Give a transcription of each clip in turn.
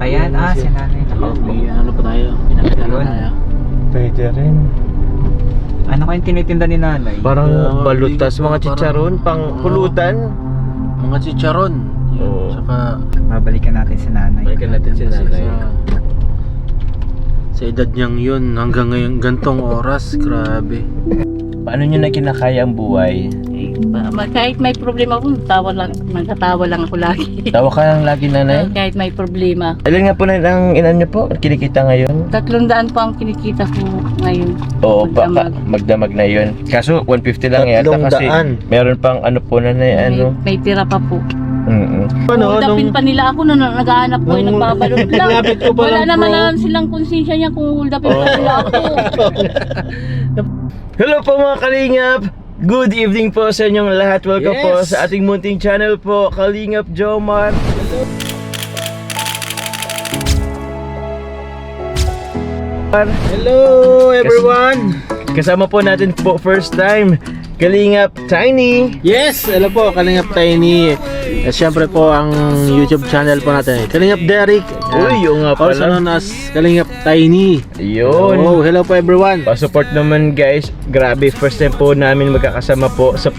Ayan, si nanay. May ano pa tayo? Pinakita na Yun. tayo. Pwede rin. Ano kayong tinitinda ni nanay? Parang Yeah, balutas, parang- mga chicharon, pang pulutan. Mga chicharon. Yan. Oo. Tsaka Babalikan natin si nanay. Balikan natin si nanay. Sa edad niyang yun, hanggang ngayon, gantong oras, grabe. Paano nyo na kinakaya ang buhay? Kahit may problema ako, nagtatawa lang ako lagi. Tawa ka lang lagi, nanay? Kahit may problema. Ilan nga po na ang inan nyo po? Kinikita ngayon? 300 po ang kinikita ko ngayon. Oo, Magdamag. magdamag na yun. Kaso 150 lang yata kasi 300. meron pang ano po na ano. May tira pa po. nung Huldapin pa nila ako nung naghahanap ko, nung- nagbabalot lang. Lapit ko pa Wala lang, naman bro. na silang konsensya niya kung huldapin pa nila ako. Hello po mga kalingap! Good evening po sa inyong lahat. Welcome Yes. po sa ating munting channel po, Kalingap Jomar. Hello everyone! Kasama po natin po first time, Kalingap Tiny. Yes! Hello po, Kalingap Tiny. At syempre po ang YouTube channel po natin, Kalingap Derek. Uy, yung nga Also pala. known as Kalingap Tiny. Yun. Oh, hello po everyone. Pa-support naman guys. Grabe, first time po namin magkakasama po sa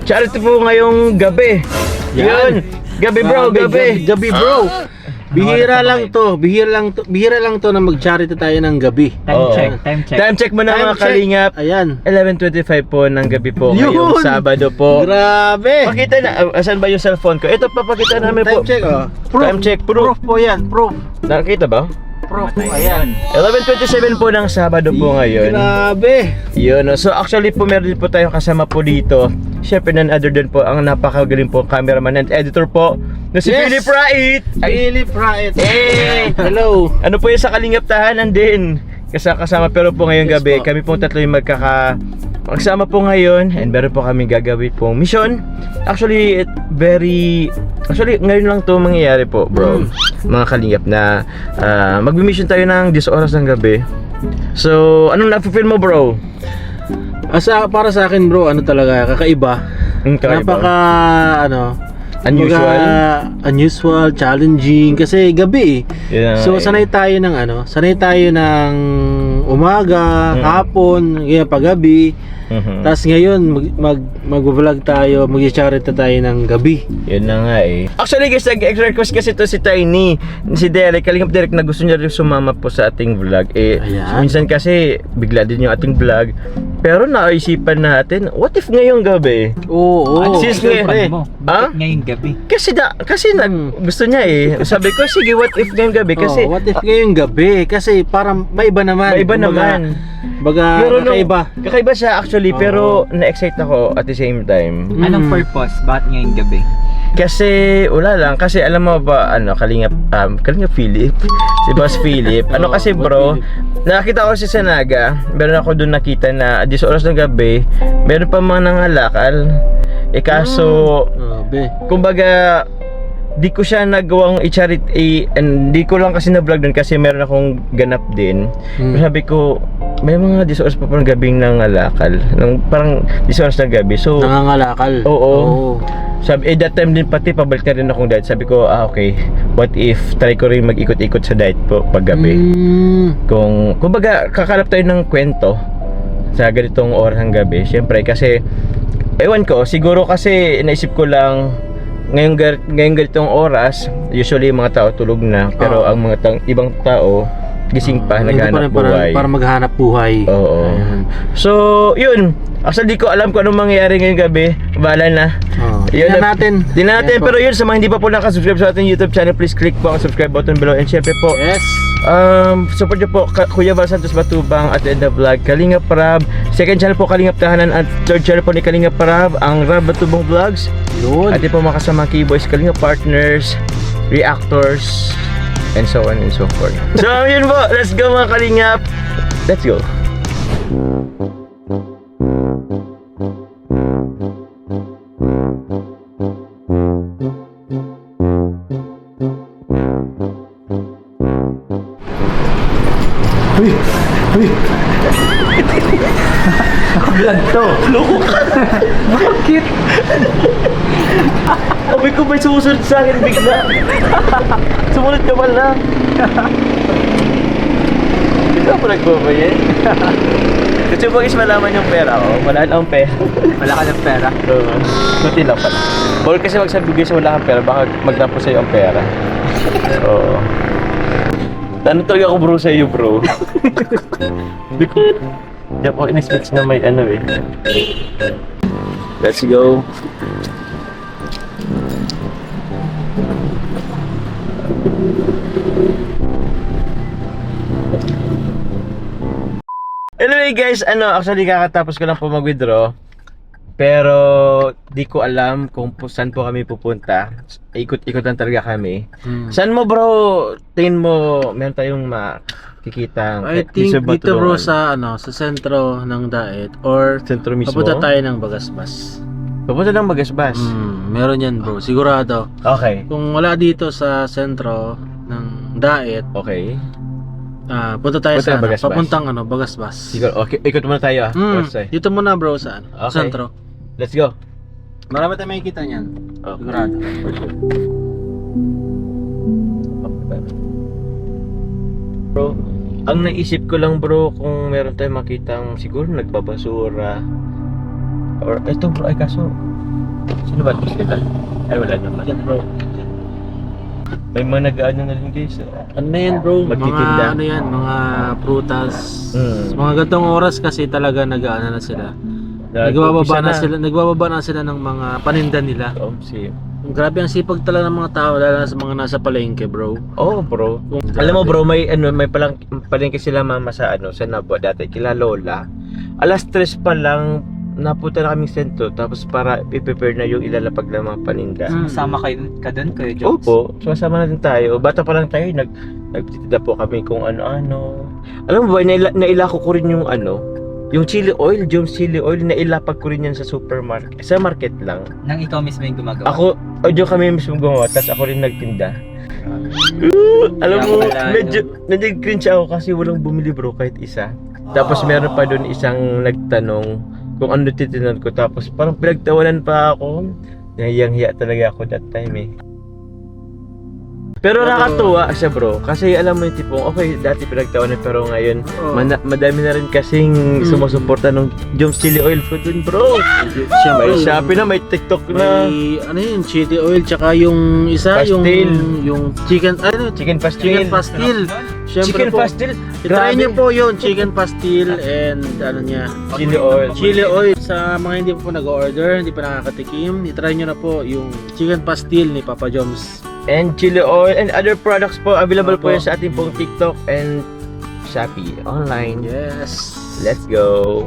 charity po ngayong gabi. Yan. Yun. Gabi bro, gabi. Gabi bro. Bihira lang to, bihira lang to na mag-charity tayo ng gabi. Time Oo. check, time check. Time check muna Time mga check. Kalingap. Ayan. 11:25 po ng gabi po Yun. ngayong Sabado po. Grabe. Pakita na, asan ba yung cellphone ko? Ito, papakita namin po. Time check oh. Time check, proof. Proof po yan, proof. Nakita ba? Proof po, ayan. 11:27 po ng Sabado po ngayon. Grabe. Yun, so actually po meron din po tayong kasama po dito. Siyempre none other than po ang napakagaling po cameraman and editor po na si Yes. Philip Wright. Philip Wright. Eh, Hello. ano po yung sa Kalingap Tahanan din. Kasama pero po ngayong Yes gabi, po. kami pong tatlo yung magsama po ngayon and meron po kami gagawin pong mission. Actually, ngayon lang to mangyayari po, bro. Mga Kalingap na magmi-mission tayo ng 10 oras ng gabi. So, anong na-feel mo, bro? Para sa akin bro, ano talaga, kakaiba. Kakaiba. Napaka, Unusual? kumbaga, unusual, challenging, kasi gabi eh. Yun na So nga eh. sanay tayo ng umaga, hapon, ngayon paggabi. Tapos ngayon mag-vlog tayo, mag-charity tayo ng gabi. Yun na nga eh. Actually guys, nag-request kasi to si Tiny, si Derek, Kalingap Derek, na gusto niya rin sumama po sa ating vlog. Ayan. Minsan kasi bigla din yung ating vlog. Pero naisipan natin, what if ngayong gabi? Oo. Since siyempre. mo? Ah? Bakit ngayong gabi? Kasi gusto niya eh. Sabi ko, sige, what if ngayong gabi? Kasi What if ngayong gabi? Kasi parang maiba naman. maiba Kumbaga, naman. Baga, kakaiba. Kakaiba siya actually, Oo. pero na-excite ako at the same time. Anong purpose? Bakit ngayong gabi? Kasi wala lang, kasi alam mo ba Kalingap Philip, si Boss Philip. Ano kasi Boss bro, Philip. nakakita ko si Sanaga, meron ako doon nakita na 10 oras ng gabi, meron pa mga nangalakal. Kaso Grabe. kumbaga di ko siya nagawang i-charity, and di ko lang kasi na-vlog doon kasi meron akong ganap din. Sabi ko, may mga 10 oras pa parang gabing nangalakal, parang 10 oras ng gabi. So Nangangalakal. oo. Sabi, that time din pati pabalik na rin akong diet. Sabi ko, okay, what if try ko rin mag-ikot-ikot sa diet po pag gabi. Kumbaga, kakalap tayo ng kwento sa ganitong oras ng gabi. Siyempre, kasi, ewan ko, siguro kasi naisip ko lang, ngayong ganitong oras, usually mga tao tulog na, pero ang mga ibang tao, gising pa, naghanap buhay. Para maghanap buhay. Oo. Ayan. So, yun. Actually, di ko alam kung anong mangyayari ngayong gabi. Bahala na. Tingnan natin. Tingnan natin. Yes po. Pero yun, sa mga hindi pa po nakasubscribe sa ating YouTube channel, please click po ang subscribe button below. And syempre po, Yes. support nyo po Kuya Val Santos Batubang at the end of vlog, Kalingap Rab. Second channel po, Kalingap Tahanan. At third channel po ni Kalingap Rab, ang Rab Batubang Vlogs. Yun. At yun po mga kasama keyboys, Kalingap Partners, Reactors, and so on and so forth. So yun po, let's go mga Kalingap. Let's go. vlog to. Bakit? Sabi ko may sumusunod sa akin bigla. Sumunod ka pala. Hindi ka pa nagbabayad. Kasi mo is malaman yung pera ko. Wala akong pera. Wala ka ng pera. Kunti lang pala. Bawal kasi magsabi sa wala kang pera, baka magtapos sa'yo ang pera. Oo. Ano talaga ako bro sa iyo bro? Hindi ko... Hindi ako in-expect na may ano eh. Let's go. Anyway guys, actually kakatapos ko lang po mag-withdraw. Pero di ko alam kung saan po kami pupunta. Ikot-ikot lang talaga kami. Saan mo bro, tingin mo meron tayong makikita? I think dito bro sa sa sentro ng Daet or Sentro mismo? papunta tayo ng Bagasbas. Papunta ng Bagasbas? Meron yan bro, sigurado. Okay. Kung wala dito sa sentro ng Daet, Okay. punta tayo Punta sa ng Bagasbas. papuntang Bagasbas. Siguro, okay. Ikot muna tayo Dito muna bro sa Okay. sentro. Let's go. Marami tayong makikita niyan. Sigurado. Bro, ang naisip ko lang bro, kung meron tayong makitang siguro nagbabasura. Or, eto bro, ay kaso, sino ba ito sila? Ay wala naman. Yan bro. May mga nag-ano na rin guys. Ano na yan bro? Magtitinda. Mga yan, mga prutas. Mm. Mga gantong oras kasi talaga nag-ano na sila. Nagbababa na sila ng mga paninda nila. Si Grabe ang sipag talaga ng mga tao, lalo na sa mga nasa palengke, bro. oh bro. Alam mo bro, may palengke sila mama sa sa Nabo dati kila Lola. Alas 3 pa lang napunta na kaming sentro tapos para i-prepare na yung ilalapag ng mga paninda. Sama ka dun, Kuya Jones? Opo, sumasama na din tayo. Bata pa lang tayo, nagtitinda po kami kung ano-ano. Alam mo ba, nailako ko rin yung yung chili oil, Jones chili oil, nailapag ko rin yan sa supermarket. Sa market lang. Nang ikaw mismo yung gumagawa? Audio kami mismo gumawa, tapos ako rin nagtinda. Alam mo, medyo cringe ako kasi walang bumili bro kahit isa. Tapos meron pa doon isang nagtanong kung ano titinan ko, tapos parang pinagtawanan pa ako. Nahiyang-hiya talaga ako that time eh. Pero nakakatuwa siya bro, kasi alam mo yung tipong okay, dati pinagtawanan pero ngayon madami na rin kasing sumusuporta ng Jones Chili Oil ko dun bro. Siyempre, May Shopee na, may TikTok na. may ano yun, chili oil, tsaka yung isa, Pastil. yung chicken, Chicken pastil. chicken pastil. Siyempre Chicken po, pastil. try nyo po yun, chicken pastil and Chili oil. chili oil. Sa mga hindi po nag-order, hindi pa nakakatikim, i-try nyo na po yung chicken pastil ni Papa Joms. And chili oil and other products po available po Opo. yan sa ating pong TikTok and Shopee online. Yes. Let's go.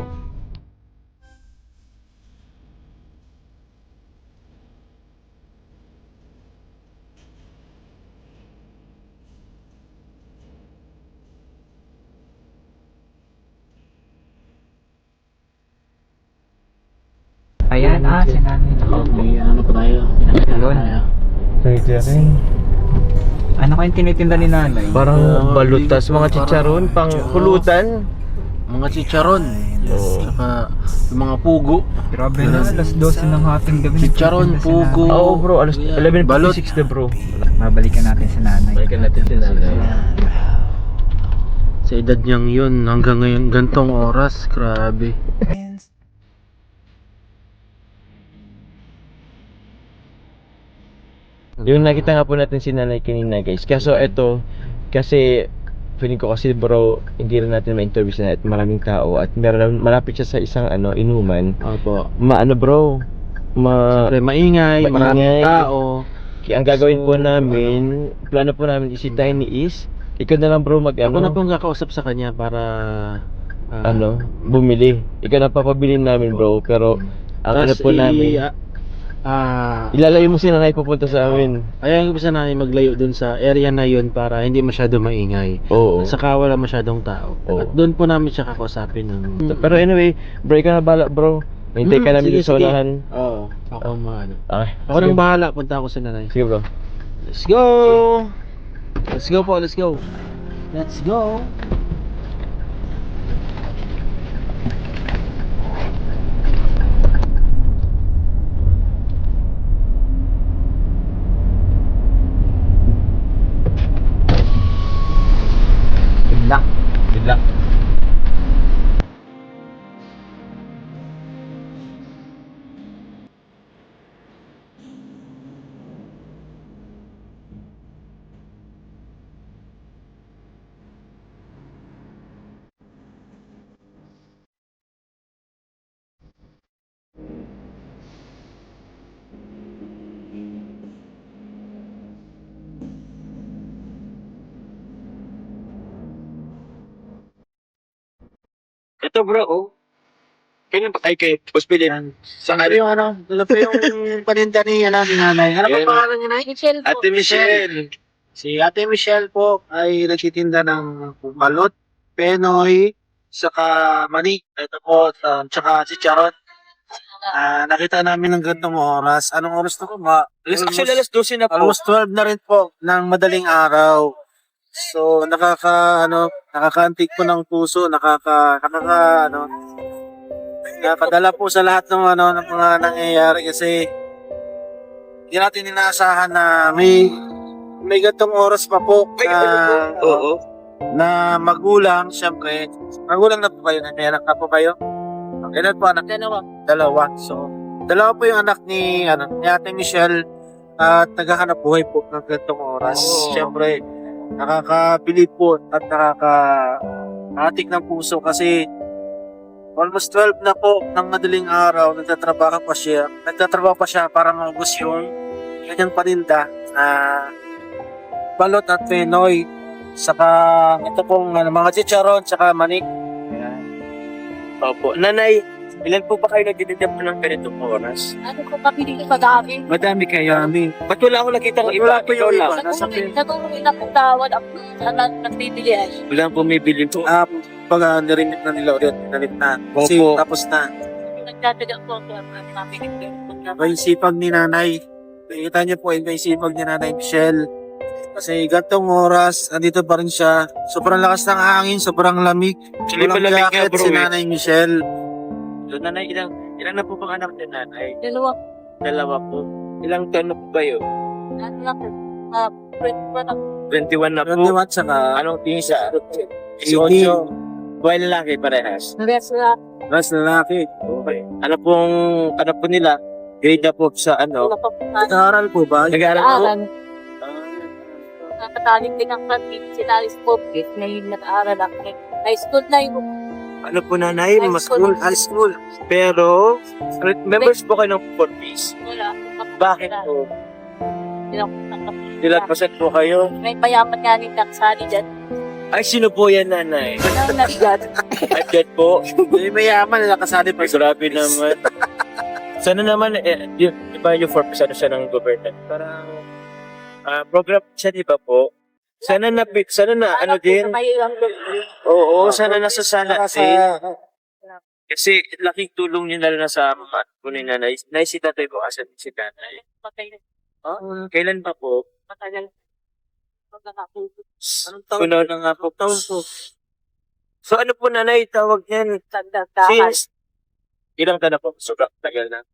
Ayan, si nanay. Okay, ano pa tayo? Ayun. Pwede rin. Ano kayong tinitinda ni nanay? Parang balutas, mga chicharon, pang hulutan. Mga chicharon. Yes. Oo. Saka yung mga pugo. Grabe na, alas 12 ng hating gabi. Chicharon, nagtitinda si pugo. nanay. Oo bro, alas Yan. 11:56 na bro. Mabalikan natin si nanay. Balikan natin si nanay. Sa edad niyang yun, hanggang ngayon, gantong oras, grabe. Yung nakita nga po natin si nanay kanina guys. Kaso ito, kasi feeling ko kasi bro, hindi rin natin ma-interview si nanay at maraming tao. At malapit siya sa isang inuman. Opo. Bro, Siyempre, maingay, maraming tao. Ang gagawin po namin, plano po namin isitahin ni Is. Ikaw na lang bro Ako na pong kakausap sa kanya para bumili. Ikaw na papabili namin bro, pero ang po namin, ilalayo mo si nanay pupunta sa amin. Ayaw ko sana maglayo dun sa area na yun para hindi masyado maingay. Oo. At saka wala masyadong tao. Oo. At doon po namin siya kakausapin ng... Pero anyway, break ka na bala bro. Hintay ka namin sa unahan. Oo. Ako maano. Okay. Ako nang bahala, punta ako sa nanay. Sige bro. Let's go! Let's go po, let's go. Let's go. Ito bro, oh. Kailan pa tayo kay Hospital? Sa Ano yung ano? Ano po yung paninda ni nanay? Ano pa Yan. pangalan niya, Nay? Michelle po. Ate Michelle. Si Ate Michelle po ay nagtitinda ng balot, penoy, saka mani. Ito po, tsaka chicharon. Nakita namin ng gantong oras. Anong oras na po ba? Actually, alas 12 na po. Almost 12 na rin po ng madaling araw. So, nakakaantig po ng puso, nakakadala po sa lahat ng ng mga nangyayari kasi hindi natin inaasahan na may gantong oras pa po Oo. na magulang, syempre. Magulang na po kayo, may anak na po kayo. Ilan po anak? Dalawa. So, dalawa po yung anak ni Ate Michelle at naghahanap buhay po ng gantong oras. Oo. Syempre, nakakabilib po at nakakaatik ng puso kasi almost 12 na po ng madaling araw, nagtatrabaho pa siya para maubos yung kanyang paninda balot at penoy. Saka ito pong mga chicharon, saka manik. Ayan. Opo. Nanay, ilan po ba kayo nagtitinda po ng ganitong oras? Ano ko pabili ko madami? Madami kayo. Ba't wala akong nakita ng iba? Wala po yung Ikaw iba. lang. Natulungin na pong tawad ako sa nagbibili ay. Wala akong bumibili po. Pag narinig na nila ulit, nalit na. Kasi Opo. tapos na. Nagdadaga po ako ang pabili ko. May sipag ni nanay. Nakikita niyo po yung sipag ni nanay Michelle. Kasi gantong oras, andito pa rin siya. Sobrang lakas ng hangin, sobrang lamig. Actually, Walang malamig nga, jacket bro, si eh. nanay Michelle. So, nanay, ilang na po bang anak ni nanay? Dalawa, 2 po. Ilang taon na po kayo? ano lang, friend ko na. 21 na po. 21 saka Anong tingin sa 18. 18? Buhay lalaki parehas. Rest na. Mas lalaki. Okay. Ano po nila? Grade na po sa ano? Nag-aaral po ba? Nag-aaral po? Alan. Nakataling din ang kantin. Sinalis po, ngayon nag-aaral ako. High school na yung Ano po nanay? High school. Pero, members po kayo ng 4Ps. wala. Bakit po? Ilang Ilan percent po kayo? may payaman nga ni Taksani dyan. Ay, sino po yan nanay? Ang nagdad. At yan po. May mayaman na nakasali pa. Grabe naman. Sana naman, iba yung 4% ano siya ng government. Parang, program siya, di ba po? Sana na, ano din? Oo, sana nasasala din. Kasi laking tulong niyo na sa mga po ni nanay. Nay, si tatay po kasi si tatay. Kailan pa po? Matagal. Anong taon? Puno na nga po. So ano po nanay, tawag niyan? Tagdagdahan. Since, ilang ka na po? Sobrang tagal na.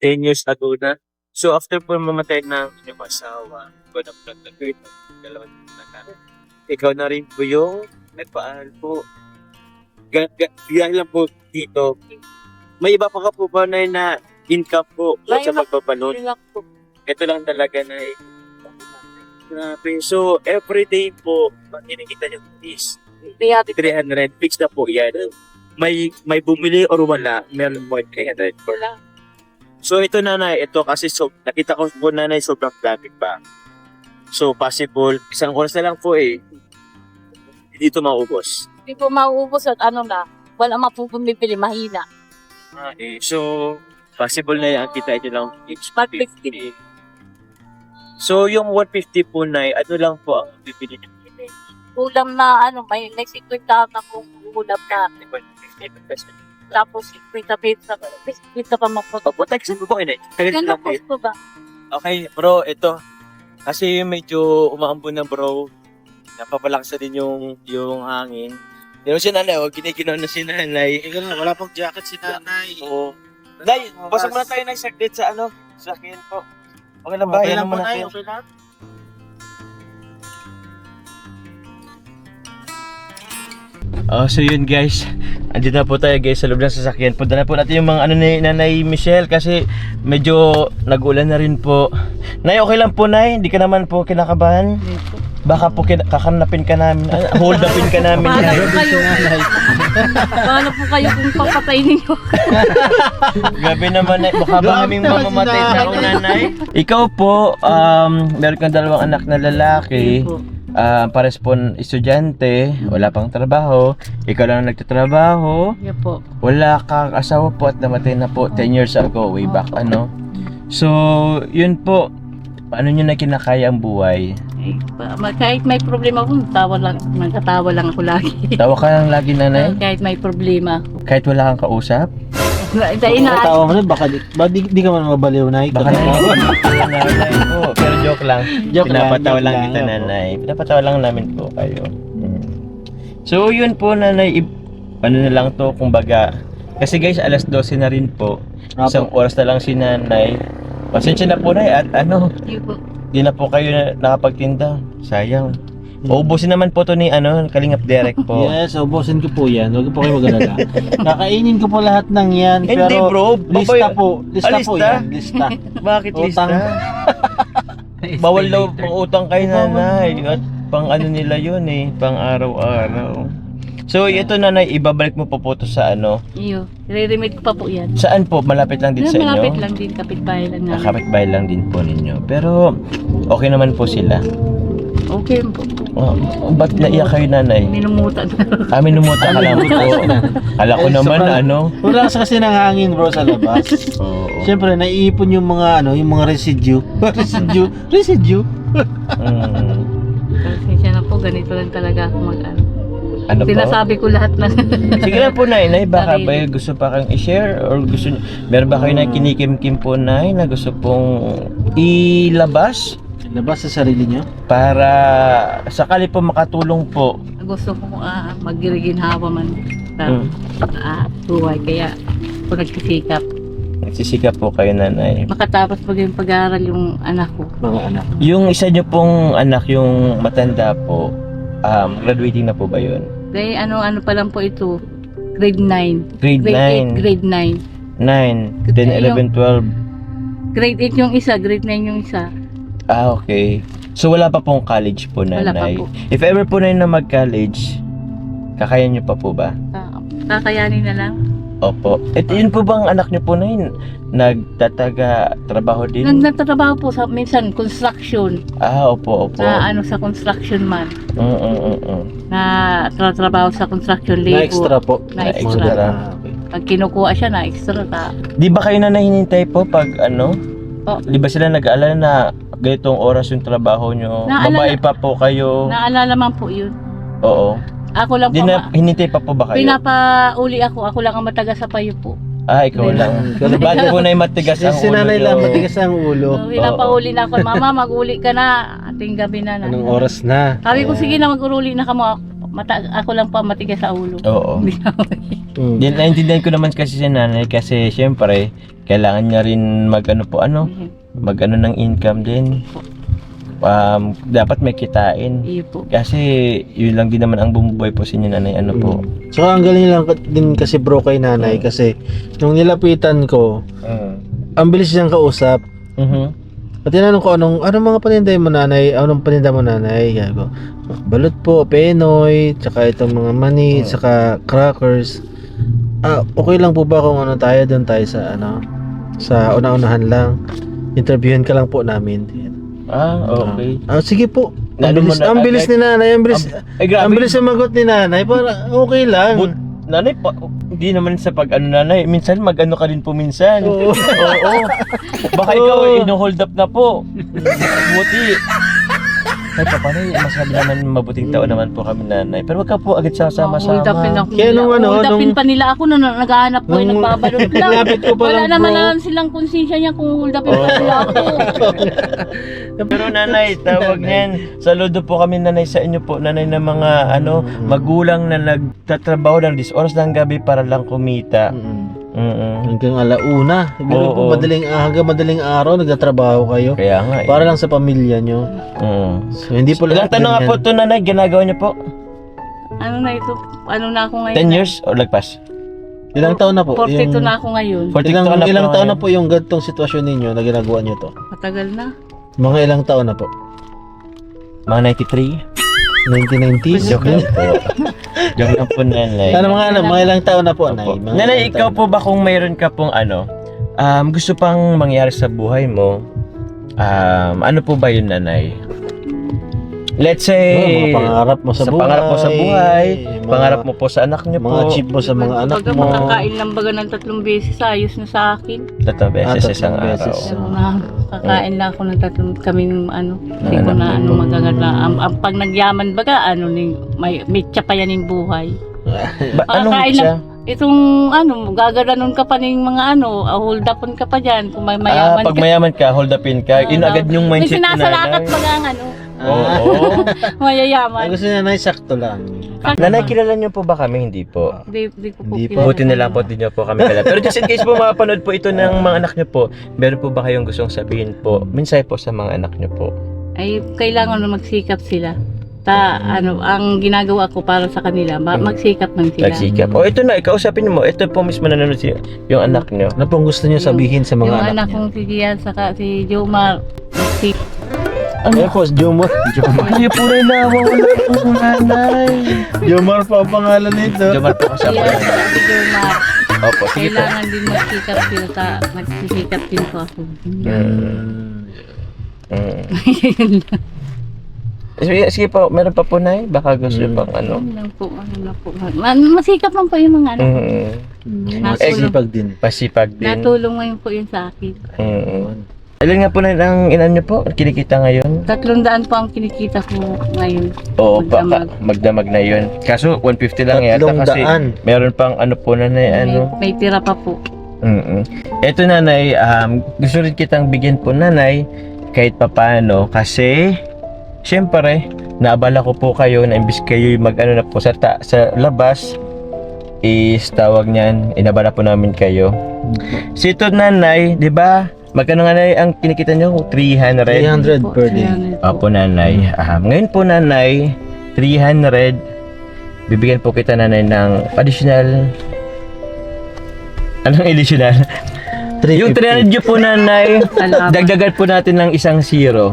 10 years ago na. So after po mamatay ng inyong asawa, po na po nagtagawin ng dalawang na. Ikaw na rin po yung nagpaaral po. Gaya lang po dito. May iba pa ka po ba na income po sa pagpapanod? Ito lang talaga na grabe. So, everyday po, kinikita niyo is 300. Fix na po yan. May bumili or wala, meron mo 300 po. So, ito nanay, ito kasi nakita ko po nanay, sobrang traffic pa. So, possible, isang oras na lang po hindi ito maubos. Hindi po mauubos at ano na, wala mapupumipili, mahina. So, possible na yan, kita ito lang each 150. So, yung 150 po na, ano lang po ang bibili niyo? Ulam na ano, may 50 na kung ulam na. Tapos 50 pa maputo. Opo, text mo po kayo na. Ganda po po ba? Okay, bro, ito. Kasi medyo umaambon na bro. Napapalakas na din yung hangin. Pero si nanay, giniginaw na si nanay. Wala pong jacket si nanay. Oo. Nay, pasok muna tayo na saglit sa sa akin po. Okay lang ba? Okay Yan lang po naman tayo. natin. Okay lang. So yun guys, andito na po tayo guys sa loob ng sasakyan. Punta na po natin yung mga ni Nanay Michelle kasi medyo nag-ulan na rin po. Nay, okay lang po Nay? Hindi ka naman po kinakabahan? Baka po kakanapin ka namin, hold upin ka namin. Paano po kayo? Paano po kayo kung papatay ninyo? Gabi naman Nay, baka ba kaming mamamatay sa nanay? Ikaw po, meron kang dalawang anak na lalaki. pares po estudyante, wala pang trabaho, ikaw lang ang nagtatrabaho, Yan po. wala kang asawa po at namatay na po 10 years ago, way back ano. So, yun po, paano nyo na kinakaya ang buhay? Kahit may problema ako, magkatawa lang ako lagi. Tawa ka lang lagi, nanay? Kahit may problema. Kahit wala kang kausap? Dahil na, Tawa mo na, baka di ka man mabaliw na Baka nanay po, pero joke lang. Pinapatawa lang kita, nanay. Pinapatawa lang namin po kayo. So, yun po, nanay, ano na lang to, kumbaga, kasi guys, alas 12 na rin po. Isang oras na lang si nanay. Pasensya na po, nay, at ano, yun po. di na po kayo nakapagtinda. Sayang. Uubusin naman po to ni Kalingap Derek po. Yes, ubusin ko po yan. Huwag po kayo mag-alala. Kakainin ko po lahat ng yan. Hindi, Pero bro. lista po. Lista po lista? yan. Lista. Bakit Utang. lista? Bawal daw pang utang kay nanay. At pang ano nila yun eh. Pang araw-araw. So ito, nanay, ibabalik mo po po to sa ano. Iyo. Re-remit ko pa po yan. Saan po? Malapit lang din sa inyo? Malapit lang din, kapitbahay lang namin. Kapitbahay lang din po ninyo. Pero okay naman po sila. Okay po. Oh, ba't naiyak kayo, nanay? Minumutan. Minumuta ka lang po. Kala ko naman ano. Wala kasi ng hangin bro sa labas. Oo. Siyempre, naiipon yung mga yung mga residue. Residue. Pasensya na po, ganito lang talaga ako mag-ano. Ano po? Sinasabi ko lahat na. Sige lang po, nay, baka Sarili. ba gusto pa kang i-share or gusto meron ba kayo na kinikim-kim po, nay, na gusto pong ilabas Labas sa sarili nyo. para sakali po makatulong po. Gusto ko magiriginhawa man sa buhay. Kaya ako nagsisikap. Nagsisikap po kayo, nanay. Makatapos yung pag-aaral yung anak ko. Mga anak. Yung isa niyo pong anak, yung matanda po, graduating na po ba yun? Dahil ano pa lang po ito, grade 9. Grade 9. Grade 9. 9, 10, 11, 12. Grade 8 yung isa, grade 9 yung isa. Okay. So wala pa pong college po, Wala pa nanay. po. If ever po na mag-college, kakaya niyo pa po ba? Kakayanin na lang. Opo. Ito yun po bang anak niyo po na yun? Nagtataga trabaho din? Nagtatrabaho po sa minsan construction. Opo. Na sa construction man. Mm. Na trabaho sa construction Na labor. extra po. Na extra. extra. Okay. Pag kinukuha siya na extra ka. Di ba kayo na nahinintay po pag ano? Oh. Di ba sila nag-aalala na ganitong oras yung trabaho nyo? Naalala- Babae pa po kayo? Naalala man po yun. Oo. Ako lang Di po. na hinintay pa po ba kayo? Pinapauli ako. Ako lang ang mataga sa payo po. Ikaw lang. Bakit po na yung matigas ang ulo Sinanay lang, nyo? matigas ang ulo. So, pinapauli na ako. Mama, mag-uli ka na. Ating gabi na. Anong oras na? Sabi ko, sige na, mag-uli na ka mo. Ako lang pa matigas sa ulo. Oo. Naintindihan ko naman kasi si nanay kasi syempre kailangan niya rin mag-ano ng income din. Dapat may kitain. Iyo po. Kasi yun lang din naman ang bumubuhay po sa inyo, nanay. Ano po? So ang galing lang din kasi bro kay nanay kasi nung nilapitan ko, ang bilis siyang kausap. At tinanong ko anong mga paninda mo nanay? Anong paninda mo nanay? Sabi ko, balot po, penoy, tsaka itong mga mani, tsaka crackers. Okay lang po ba kung tayo doon tayo sa una-unahan lang? Interviewin ka lang po namin. Okay. Sige po. Ano mo na Ang bilis agad? ni nanay, ang bilis. Grabe. Ang bilis sumagot ni nanay, para okay lang. Nanay, hindi naman sa nanay. Minsan mag-ano ka din po minsan. Oo. Oo. Baka ikaw ino-hold up na po. Buti. Kahit pa paano, masabi naman mabuting tao naman po kami, nanay. Pero wag ka po agad sasama-sama. Hold-upin ako. Kaya nung Hold-upin pa nila ako na naghahanap ko. nung- Nagbabalot lang. Lapit ko pa Wala lang, naman bro. alam silang konsensya niya kung hold-upin pa nila ako. Pero nanay, tawag niyan. Saludo po kami, nanay, sa inyo po, nanay, na mga magulang na nagtatrabaho ng 10 oras ng gabi para lang kumita. Hanggang alauna. Siguro po Oo. hanggang madaling araw nagtatrabaho kayo. Kaya nga eh. Para lang sa pamilya nyo. So hindi po Ilang tanong nga po ito, nanay, ginagawa niyo po? Ano na ito? Ano na ako ngayon? 10 years o lagpas? Ilang taon na po? 42 na ako ngayon. 42 Ilang taon na ngayon. po yung gantong sitwasyon ninyo na ginagawa nyo to? Matagal na. Mga ilang taon na po? Mga 93? 1990s? Joke lang po. Joke lang po, nanay. Mga ilang taon na po, Opo. Nay? Mga Nanay, ilang ikaw taon po ba kung mayroon ka pong gusto pang mangyari sa buhay mo, ano po ba yun, nanay? let's say, mga pangarap mo sa buhay. pangarap mo sa buhay, mga- pangarap mo po sa anak niyo mga po. achieve mo sa mga anak Pagka mo. makakain lang baga ng 3 beses, ayos na sa akin. 3 beses Ah, isang 3 beses. araw. Pero na, kakain lang ako ng 3 kaming hindi ko Anak na mo po. magagala. Ang pag nagyaman baga, may mitya pa yan yung buhay. Anong Kakain siya? Itong gagalanon ka pa ng mga hold upon ka pa dyan kung may mayaman Pag ka. mayaman ka, hold upin ka. Yun agad yung May mindset ni sinasalakat nanay. baga ang Oo. mayayaman. Ang gusto niya na sakto lang. Nanay, kilala niyo po ba kami? Hindi po. Di ko po Hindi kilala. po. Buti na lang po, di niyo po kami kilala. Pero just in case po mapanood po ito ng mga anak niyo po, meron po ba kayong gustong sabihin po, minsay po sa mga anak niyo po? Ay, kailangan na magsikap sila. Ang ginagawa ko para sa kanila, magsikap man sila. Nagsikap. O ito na, ikausapin mo. Ito po mismo nanonood yung anak niyo. Ano pong gusto niyo sabihin sa Yung mga anak anak niya? kong si Gian, saka si Jomar, Ano po, Jomar? Ay, po rin na, wala po nanay. Jomar po ang pangalan nito. Jomar po kasama. si Jomar. Opo, sige po. Kailangan din magsikap sila nagsisikap din po ako. Sige po, meron pa po na baka gusto niyo pang ano. Ano lang po. Masikap lang po yung mga anak. Masipag din. Pasipag din. Natulong ngayon po yun sa akin. Ilan nga po na ang inan niyo po? Kinikita ngayon? 300 po ang kinikita ko ngayon. Oo, Magdamag. magdamag na yun. Kaso 150 lang yata kasi 300. meron pang ano po na May tira pa po. Eto nanay, gusto rin kitang bigyan po nanay kahit papaano kasi syempre naabala ko po kayo na imbis kayo mag-ano na po sa labas is tawag niyan, inabala po namin kayo. Si ito nanay, di ba? Magkano nga nanay ang kinikita niyo? 300? 300 per day. Opo nanay. Ngayon po nanay, 300. Bibigyan po kita nanay ng additional. Anong additional? Yung 300 nyo po nanay, Salamat. dagdagan po natin ng isang zero.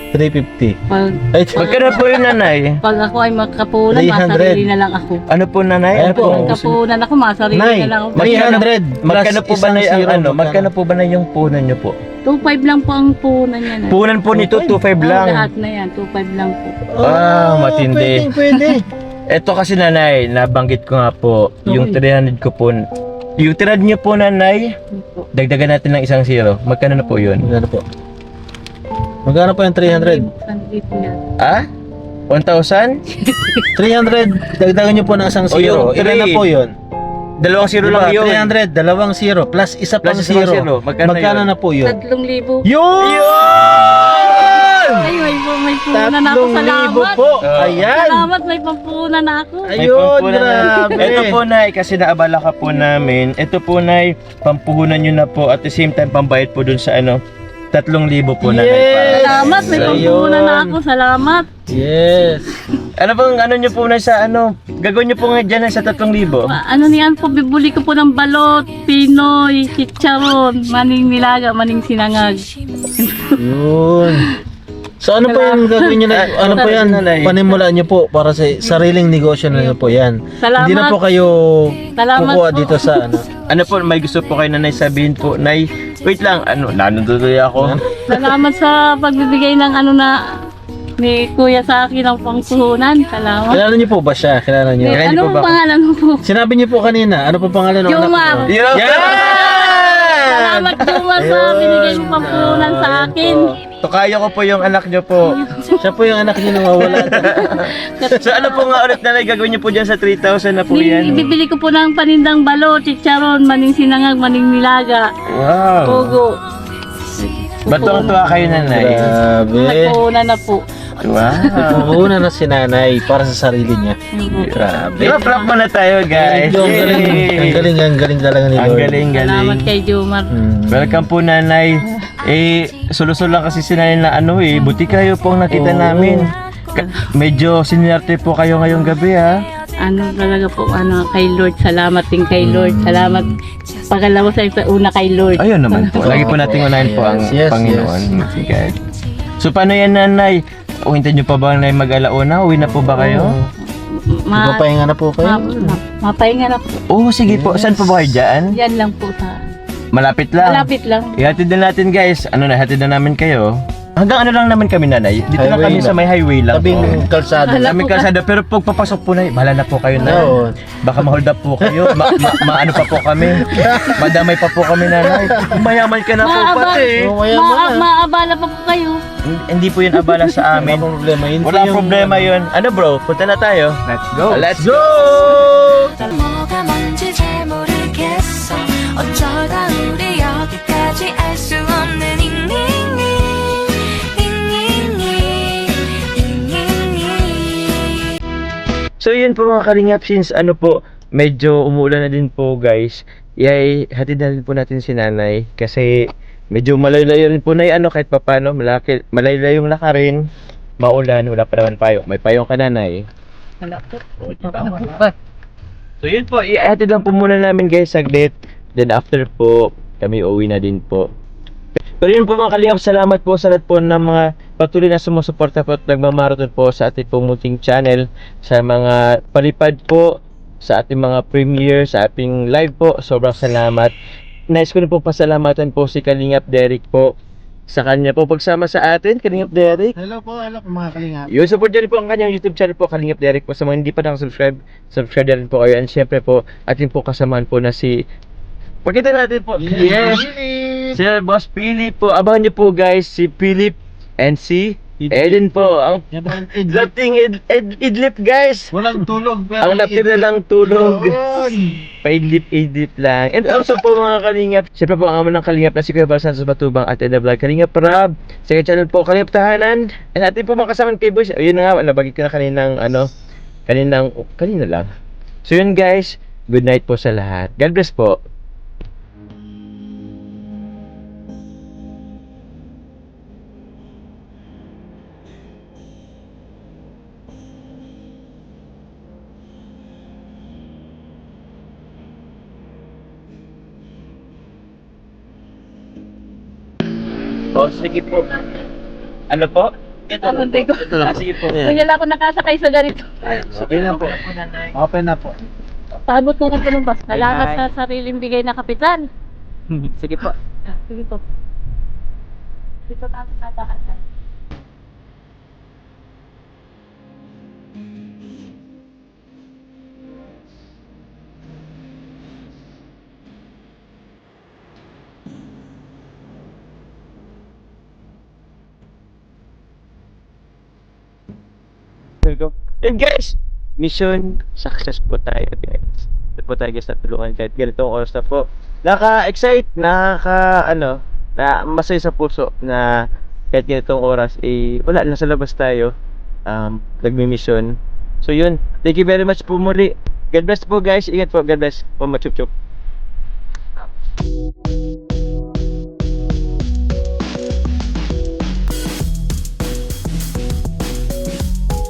350. Pag, Ay, Magkano po yun nanay? pag ako ay magkapunan, 300. masarili na lang ako. Ano po nanay? Ayan Ano po. po? Magkapunan ako, masarili Nay, na lang ako. 300 Magkano po ba na yung ano? Magkano Magkano po ba na yung punan nyo po? 2.5 lang po ang punan niya. Punan po nito 2.5 lang. Lahat na yan, 2.5 lang po. Matindi. Pwede. Ito kasi nanay, nabanggit ko nga po, yung 300 ko po. Yung 300 nyo po nanay, Yun po. dagdagan natin ng isang zero. Magkano na po yun? Magkano po? Magkano po yung 300? Sandito yan. 1,000? 300, dagdagan nyo po ng isang O, yung zero. Ilan na three. po yun? Dalawang zero lang yun. 300, dalawang zero, plus isa pang Plus isang zero. zero. Magkano na po yun? 3,000. Yun! Ay, may punan na ako. 3,000 Salamat. po. Oh. Ayan. Salamat, may pampunan na ako. May Ayun, pampuhunan na. grabe. Ito po nay, kasi naabala ka po namin. Ito po nay, pampuhunan nyo na po at the same time pambayad po dun sa 3,000 po na. Yes! Salamat, may Ayun. pampunan na ako. Salamat. Yes. Ano bang nyo po na sa gagawin nyo po nga dyan sa 3,000? Ano niyan po, bibuli ko po ng balot, Pinoy, chicharon, maning nilaga, maning sinangag. Yun. So ano po yung gagawin nyo na, ano po yan, panimulaan nyo po para sa sariling negosyo na nyo po yan. Salamat. Hindi na po kayo Salamat kukuha po. dito sa Ano po, may gusto po kayo nanay sabihin po, nay, wait lang, nanunduloy ako. Salamat sa pagbibigay ng ni Kuya sa akin ng pangpuhunan. Salamat. Kilala nyo po ba siya? Kilala nyo? Kilala niyo Ano po ba? pangalan mo po? Sinabi nyo po kanina, ano po pangalan ng Jomar. anak Yo! Salamat Jomar sa binigay mo pampuhunan sa akin. Tokayo ko po yung anak nyo po. Siya po yung anak nyo nawawala. So ano po nga ulit nanay, gagawin nyo po dyan sa 3,000 na po yan? Bibili ko po ng panindang balot, chicharon, maning sinangag, maning nilaga, Wow! pugo. Ba't tuwa kayo nanay? Grabe. Nagpuhunan na po. Wow! Puhunan na si nanay para sa sarili niya. Grabe. Clap mo na tayo guys. Ang galing, ang galing, ang galing talaga ni Ang Lord. galing, galing. Salamat kay Jomar. Welcome po nanay. Sulusol lang kasi si nanay na buti kayo po ang nakita namin. Medyo sinerte po kayo ngayong gabi ha. Ano talaga po, kay Lord. Salamat din kay Lord. Salamat. Pagkalawa sa una kay Lord. Ayun naman po. Lagi po natin unahin po ang Yes, Panginoon. yes. God. So paano yan nanay? Hintayin nyo pa ba na mag-alauna? Uwi na po ba kayo? Papahinga na po kayo? Mapahinga na po. Oo, sige po. Saan po ba kayo dyan? Yan lang po sa... Malapit lang. Malapit lang. Ihatid na natin guys. Hatid na namin kayo. hanggang ano lang naman kami nanay. Dito lang Highway kami sa lang. may highway lang. Tabing kalsada. Aming kalsada, pero pag papasok po na, bahala na po kayo na. Oo. Baka ma-hold up po kayo. Maano pa po kami. Madamay pa po kami nanay. Mayaman ka na po pati. Oo, mayaman na. Maabala pa po kayo. Hindi po yun abala sa amin. Walang problema yun. Wala problema yun. Ano bro, punta na tayo. Let's go! Let's go! 뭐가 뭔지 잘 모르겠어 어쩌다 우리 여기까지 알 수 없는 So yun po mga kalingap, since ano po, medyo umuulan na din po guys, hatid na din po natin si nanay kasi medyo malayo-layo rin po na ano kahit papano, malayo-layo yung lakarin, maulan, wala pa naman payo. May payong ka nanay. Wala po. So yun po, ihatid lang po muna namin guys saglit. Then after po, kami uwi na din po. Pero yun po mga kalingap, salamat po sa lahat po ng mga patuloy na sumusuporta po at nagmamarathon po sa ating pong munting channel, sa mga palipad po, sa ating mga premiere, sa ating live po. Sobrang salamat. Nice ko na po pasalamatan po si Kalingap Derek po sa kanya po pagsama sa atin, Kalingap Derek. Hello po mga kalingap. Yung support nyo rin po ang kanyang YouTube channel po, Kalingap Derek po. Sa mga hindi pa nakasubscribe, subscribe na rin po kayo. And syempre po, ating po kasamaan po na si... Pakita natin po. Yes! Si Boss Philip po. Abangan nyo po guys, si Philip and si Eden po. Ang dating idlip guys. Walang tulog. Ang natira lang tulog. Paidlip lang. And also po mga kalingap, syempre po ang amo ng kalingap na si Kuya Bal Santos Batubang at Eda Vlog. Kalingap Rab, second channel po, Kalingap Tahanan. And atin po makasama kay Boys. Ayun na nga, nabagay ko na kanina lang. So yun guys, good night po sa lahat. God bless po. Oh, sige po. Ano po? Tamuntay ko. Sige po. Kaya lang ako nakasakay sa ganito. Okay na po. Open na po. Pabot na lang po ng bus. Salamat sa sariling bigay na kapitan. Sige po. Sige po. Dito tayo tatakan. And guys, mission success po tayo guys. Ito po tayo guys na tulungan kahit ganitong oras na po. Naka-excite, na masaya sa puso na kahit ganitong oras wala, nasa labas tayo. Nagmi-mission. So yun, thank you very much po muli. God bless po guys, ingat po, God bless po, machup-chup.